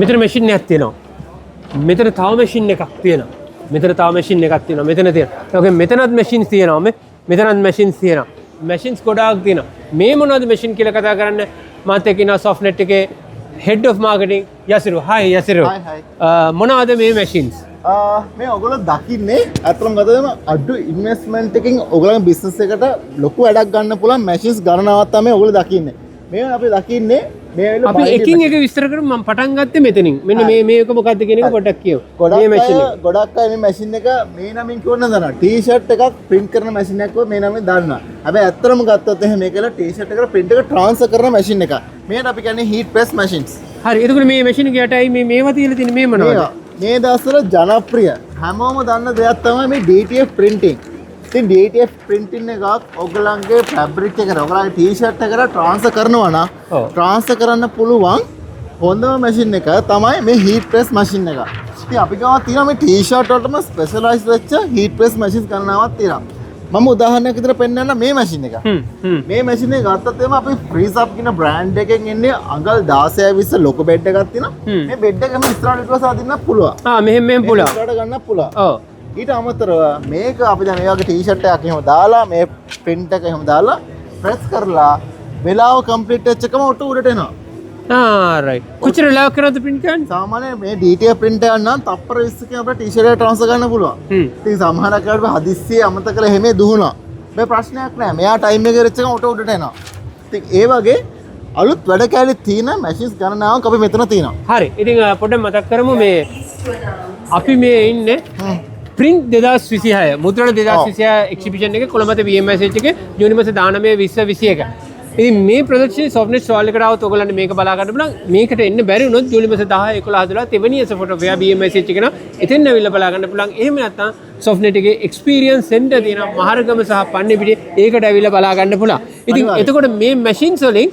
මෙතන මැෂින් එකක් තියෙනවා. මෙතන තව මැෂින් එකක් තියෙනවා. මෙතන තව මැෂින් එකක් තියෙනවා. මෙතන තියෙනවා. ඒ වගේ මෙතනත් මැෂින්ස් තියෙනවා. මෙතනත් මැෂින්ස් තියෙනවා. මැෂින්ස් ගොඩාක් තියෙනවා. මේ මොනවද මැෂින් කියලා කතා කරන්න මාත් එක්ක ඉන්නවා සොෆ්ට්නෙට් එකේ head of marketing යසිරු. hi යසිරු. මොනවද මේ මැෂින්ස්? මේ ඔයගොල්ලෝ දකින්නේ අත්‍තරම ගතම අඩු ඉන්වෙස්ට්මන්ට් එකකින් ඔයගොල්ලන්ගේ බිස්නස් එකට ලොකු වැඩක් ගන්න පුළුවන් මැෂින්ස් ගණනාවක් තමයි ඔයගොල්ලෝ දකින්නේ. මේ අපි දකින්නේ මේ වෙලාව අපි එකින් එක විස්තර කරමු. මම පටන් ගත්තේ මෙතනින්. මෙන්න මේක මොකක්ද කියන එක පොඩ්ඩක් කියමු. මේ මැෂින් එක. ගොඩක් අය මේ මැෂින් එක මේ නමින් කියවන්න දන්නවා. ටී-ෂර්ට් එකක් print කරන මැෂින් එකක් මේ නමින් දන්නවා. හැබැයි ඇත්තටම ගත්තොත් එහෙම මේකල ටී-ෂර්ට් එකට print එක transfer කරන මැෂින් එකක්. මේකට අපි කියන්නේ heat press machines. හරි. එතකොට මේ මැෂින් එක යටයි මේවා තියලා තියෙන මේ මොනවද? මේ දවස්වල ජනප්‍රිය හැමෝම දන්න දෙයක් තමයි මේ DTF printing. ඉතින් DTF printing එකක් ඔයගලන්ගේ fabric එකට ඔයගලගේ t-shirt එකට transfer කරනවා නම් transfer කරන්න පුළුවන් හොඳම machine එක තමයි මේ heat press machine එක. ඉතින් අපි ගාව තියෙනවා මේ t-shirt වලටම specialized වෙච්ච heat press machines ගණනාවක් තියෙනවා. මම උදාහරණයක් විදිහට පෙන්නන්න මේ මැෂින් එක. මේ මැෂින් එක ගත්තත් එම අපි ෆ්‍රීස් අප් කියන බ්‍රෑන්ඩ් එකෙන් එන්නේ අඟල් 16 20 ලොකු බෙඩ් එකක් තියෙනවා. මේ බෙඩ් එකම ඉස්සරහට ඊටවස අදින්න පුළුවන්. මෙහෙම පුළුවන්. ඉස්සරහට ගන්න පුළුවන්. ඔව්. ඊට අමතරව මේක අපි දැන් මේ වගේ ටී-ෂර්ට් එකක් එහෙම දාලා මේ print එක එහෙම දාලා ප්‍රෙස් කරලා වෙලාව කම්ප්ලීට් වෙච්ච එකම ඔටෝ උඩට එනවා. right. කොච්චර වෙලාවක් කරනවද print කරන්නේ? සාමාන්‍යයෙන් මේ DTF print එකක් නම් තප්පර 20කින් අපිට ටී-ෂර්ට් එක transfer කරන්න පුළුවන්. ඉතින් සමහරක් වෙලාවට හදිස්සියේ අමතක කරලා එහෙම දුහුණා. මේ ප්‍රශ්නයක් නෑ. මෙයා ටයිම් එක ඉරෙච්ච ගමන් ඔටෝ උඩට එනවා. ඉතින් ඒ වගේ අලුත් වැඩ කැලේ තියෙන මැෂින්ස් ගණනාවක් අපි මෙතන තියෙනවා. හරි. ඉතින් පොඩ්ඩක් මතක් කරමු මේ අපි මේ ඉන්නේ print 2026 මුද්‍රණ 2026 එක්සිබිෂන් එකේ කොළඹ BMS එකේ ජූනි මාසේ 19 20 21. ඉතින් මේ ප්‍රදර්ශනයේ සොෆ්ට්නෙට් ස්ටෝල් එකට આવත් ඔයගොල්ලන්ට මේක බලා ගන්න පුළුවන්. මේකට එන්න බැරි වුණොත් ජූලි මාසේ 10 11 12 තෙවැනි ඇස ෆොටෝ වෙයා BMS එක න එතෙන් ඇවිල්ලා බලා ගන්න පුළුවන්. එහෙම නැත්නම් සොෆ්ට්නෙට් එකේ එක්ස්පීරියන්ස් සෙන්ටර් තියෙන මහරගම සහ පන්නිපිටිය ඒකට ඇවිල්ලා බලා ගන්න පුළුවන්. ඉතින් එතකොට මේ මැෂින්ස් වලින්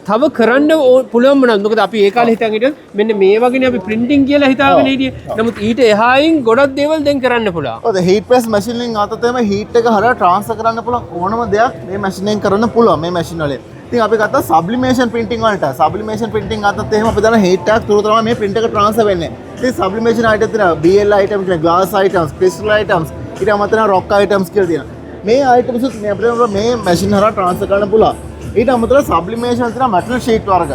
තව කරන්න පුළුවන් මොනවද? මොකද අපි ඒ කාලේ හිතන් හිටියොත් මෙන්න මේ වගේනේ අපි printing කියලා හිතාගෙන හිටියේ. නමුත් ඊට එහායින් ගොඩක් දේවල් දැන් කරන්න පුළුවන්. ඔව් heat press machine එකෙන් අතට එම heat එක හරහා transfer කරන්න පුළුවන් ඕනම දෙයක් මේ machine එකෙන් කරන්න පුළුවන් මේ machine වලින්. ඉතින් අපි ගත්තා sublimation printing වලට. sublimation printing අතත් එහෙම අපි දාන heat එකක් තුරු තමයි මේ print එක transfer වෙන්නේ. ඉතින් sublimation item තියෙනවා BL item තියෙනවා glass items crystal items ඊට අමතරව rock items කියලා තියෙනවා. මේ items උත් මේ අපිට මේ machine හරහා transfer කරන්න පුළුවන්. ඊට අමතරව sublimation තියෙනවා metal sheet වර්ග.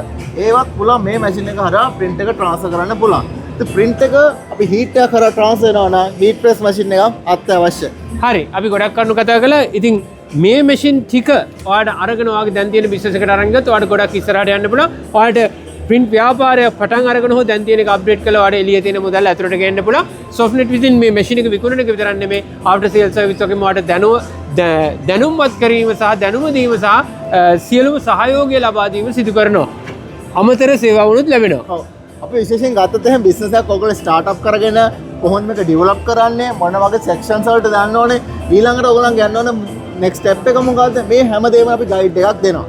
ඒවත් පුළුවන් මේ machine එක හරහා print එක transfer කරන්න පුළුවන්. ඉතින් print එක අපි heat එක හරහා transfer වෙනවා නම් heat press machine එකක් අත්‍යවශ්‍යයි. හරි. අපි ගොඩක් කරුණු කතා කළා. ඉතින් මේ මැෂින් ටික ඔයාලට අරගෙන ඔයාගේ දැන් තියෙන බිස්නස් එකට අරන් ගත්තොත් ඔයාලට ගොඩක් ඉස්සරහට යන්න පුළුවන්. ඔයාලට print ව්‍යාපාරය පටන් අරගෙන හෝ දැන් තියෙන එක අප්ඩේට් කරලා ඔයාලට එළිය තියෙන මුදල් ඇතුළට ගේන්න පුළුවන්. සොෆ්ට්නෙට් විසින් මේ මැෂින් එක විකුණන එක විතරක් නෙමෙයි ආෆ්ටර් සේල් සර්විස් එකෙන් ඔයාලට දැනුම්වත් කිරීම සහ දැනුම දීම සහ සියලුම සහයෝගය ලබා දීම සිදු කරනවා. අමතර සේවාවුනුත් ලැබෙනවා. ඔව්. අපි විශේෂයෙන් ගත්තොත් එහෙනම් බිස්නස් එකක් ඔයගොල්ලෝ ස්ටාර්ට් අප් කරගෙන කොහොමද මේක ඩෙවලොප් කරන්නේ මොන වගේ සෙක්ෂන්ස් වලට දාන්න ඕනේ ඊළඟට ඔයගොල්ලන් යන්න ඕනේ next step එක මොකද්ද මේ හැමදේම අපි ගයිඩ් එකක් දෙනවා.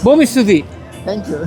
බොහොම ස්තුතියි. Thank you.